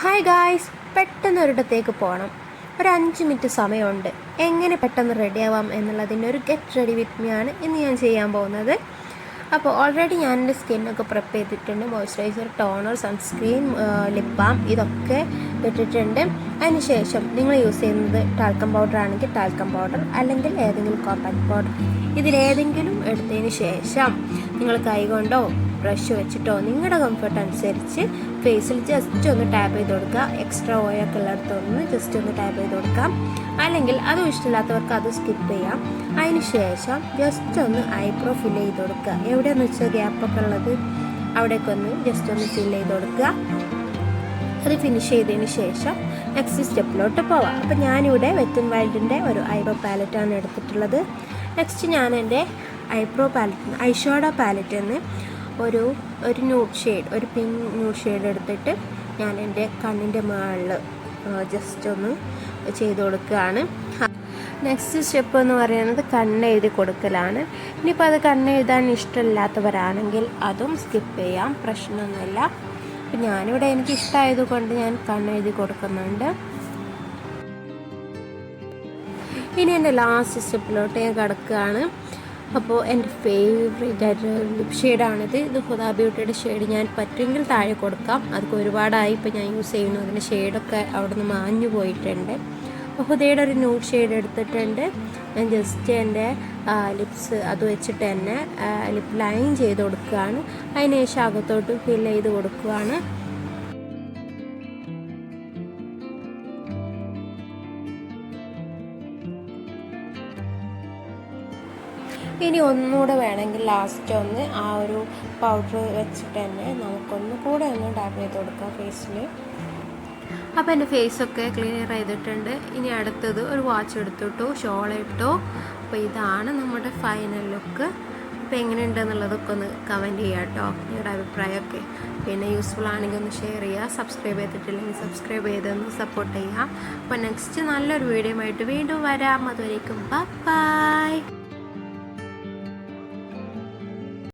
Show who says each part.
Speaker 1: Hi guys, പെട്ടെന്നൊരിടത്തേക്ക് പോകണം. ഒരു 5 minute സമയമുണ്ട്. എങ്ങനെ പെട്ടെന്ന് റെഡിയാവാം എന്നുള്ളതിൻ്റെ ഒരു ഗെറ്റ് റെഡി വിത്ത് മീ ആണ് ഇന്ന് ഞാൻ ചെയ്യാൻ പോകുന്നത്. അപ്പോൾ ഓൾറെഡി ഞാൻ എൻ്റെ സ്കിന്നൊക്കെ പ്രിപ്പ് ചെയ്തിട്ടുണ്ട്. Moisturiser, toner, sunscreen, lip balm ഇതൊക്കെ ഇട്ടിട്ടുണ്ട്. അതിന് ശേഷം നിങ്ങൾ യൂസ് ചെയ്യുന്നത് ടാൽക്കം പൗഡർ ആണെങ്കിൽ ടാൽക്കം പൗഡർ, അല്ലെങ്കിൽ ഏതെങ്കിലും കോമ്പാക്ട് പൗഡർ, ഇതിലേതെങ്കിലും എടുത്തതിന് ശേഷം നിങ്ങൾ കൈകൊണ്ടോ ബ്രഷ് വെച്ചിട്ടോ നിങ്ങളുടെ കംഫർട്ട് അനുസരിച്ച് ഫേസിൽ ജസ്റ്റ് ഒന്ന് ടാപ്പ് ചെയ്ത് കൊടുക്കുക. എക്സ്ട്രാ ഓയൊക്കെ ഉള്ളിടത്തൊന്ന് ജസ്റ്റ് ഒന്ന് ടാപ്പ് ചെയ്ത് കൊടുക്കാം. അല്ലെങ്കിൽ അതും ഇഷ്ടമില്ലാത്തവർക്ക് അത് സ്കിപ്പ് ചെയ്യാം. അതിന് ശേഷം ജസ്റ്റ് ഒന്ന് ഐബ്രോ ഫില്ല് ചെയ്ത് കൊടുക്കുക. എവിടെയെന്ന് വെച്ചാൽ ഗ്യാപ്പൊക്കെ ഉള്ളത് അവിടേക്ക് ഒന്ന് ജസ്റ്റ് ഒന്ന് ഫില്ല് ചെയ്ത് കൊടുക്കുക. അത് ഫിനിഷ് ചെയ്തതിന് ശേഷം നെക്സ്റ്റ് സ്റ്റെപ്പിലോട്ട് പോവാം. അപ്പോൾ ഞാനിവിടെ വെറ്റ് ആൻഡ് വൈൽഡിൻ്റെ ഒരു ഐബ്രോ പാലറ്റാണ് എടുത്തിട്ടുള്ളത്. നെക്സ്റ്റ് ഞാൻ എൻ്റെ ഐബ്രോ പാലറ്റ് ഐഷാഡോ പാലറ്റിൽ നിന്ന് ഒരു ന്യൂഡ് ഷെയ്ഡ്, ഒരു പിങ്ക് ന്യൂഡ് ഷെയ്ഡ് എടുത്തിട്ട് ഞാൻ എൻ്റെ കണ്ണിൻ്റെ മുകളിൽ ജസ്റ്റ് ഒന്ന് ചെയ്ത് കൊടുക്കുകയാണ്. നെക്സ്റ്റ് സ്റ്റെപ്പ് എന്ന് പറയുന്നത് കണ്ണെഴുതി കൊടുക്കലാണ്. ഇനിയിപ്പോൾ അത് കണ്ണെഴുതാൻ ഇഷ്ടമില്ലാത്തവരാണെങ്കിൽ അതും സ്കിപ്പ് ചെയ്യാം, പ്രശ്നമൊന്നുമില്ല. അപ്പം ഞാനിവിടെ എനിക്ക് ഇഷ്ടമായതുകൊണ്ട് ഞാൻ കണ്ണെഴുതി കൊടുക്കുന്നുണ്ട്. ഇനി എൻ്റെ ലാസ്റ്റ് സ്റ്റെപ്പിലോട്ട് ഞാൻ കിടക്കുകയാണ്. അപ്പോൾ എൻ്റെ ഫേവറേറ്റ് ആയിട്ട് ലിപ് ഷെയ്ഡാണിത്. ഇത് ഹുദാ ബ്യൂട്ടിയുടെ ഷെയ്ഡ് ഞാൻ പറ്റുമെങ്കിൽ താഴെ കൊടുക്കാം. അതൊക്കെ ഒരുപാടായി ഇപ്പോൾ ഞാൻ യൂസ് ചെയ്യുന്നു. അതിൻ്റെ ഷെയ്ഡൊക്കെ അവിടെ നിന്ന് മാഞ്ഞു പോയിട്ടുണ്ട്. അപ്പോൾ ഹുദയുടെ ഒരു ന്യൂഡ് ഷെയ്ഡ് എടുത്തിട്ടുണ്ട്. ഞാൻ ജസ്റ്റ് എൻ്റെ ലിപ്സ് അത് വെച്ചിട്ട് തന്നെ ലിപ്പ് ലൈൻ ചെയ്ത് കൊടുക്കുകയാണ്. അതിന് ശേഷം അകത്തോട്ട് ഫില്ല് ചെയ്ത് കൊടുക്കുകയാണ്. ഇനി ഒന്നുകൂടെ വേണമെങ്കിൽ ലാസ്റ്റ് ഒന്ന് ആ ഒരു പൗഡർ വെച്ചിട്ട് തന്നെ നമുക്കൊന്ന് കൂടെ ഒന്ന് ടാപ്പ് ചെയ്ത് കൊടുക്കാം ഫേസിൽ. അപ്പോൾ എൻ്റെ ഫേസൊക്കെ ക്ലിയർ ചെയ്തിട്ടുണ്ട്. ഇനി അടുത്തത് ഒരു വാച്ച് എടുത്തിട്ടു, ഷോൾ ഇട്ടു. അപ്പോൾ ഇതാണ് നമ്മുടെ ഫൈനൽ ലുക്ക്. അപ്പോൾ എങ്ങനെയുണ്ടെന്നുള്ളതൊക്കെ ഒന്ന് കമൻറ്റ് ചെയ്യുക കേട്ടോ, നിങ്ങളുടെ അഭിപ്രായമൊക്കെ. പിന്നെ യൂസ്ഫുൾ ആണെങ്കിൽ ഒന്ന് ഷെയർ ചെയ്യുക. സബ്സ്ക്രൈബ് ചെയ്തിട്ടില്ലെങ്കിൽ സബ്സ്ക്രൈബ് ചെയ്തൊന്ന് സപ്പോർട്ട് ചെയ്യുക. അപ്പോൾ നെക്സ്റ്റ് നല്ലൊരു വീഡിയോ ആയിട്ട് വീണ്ടും വരാം. അതുവരേക്കും ബൈ.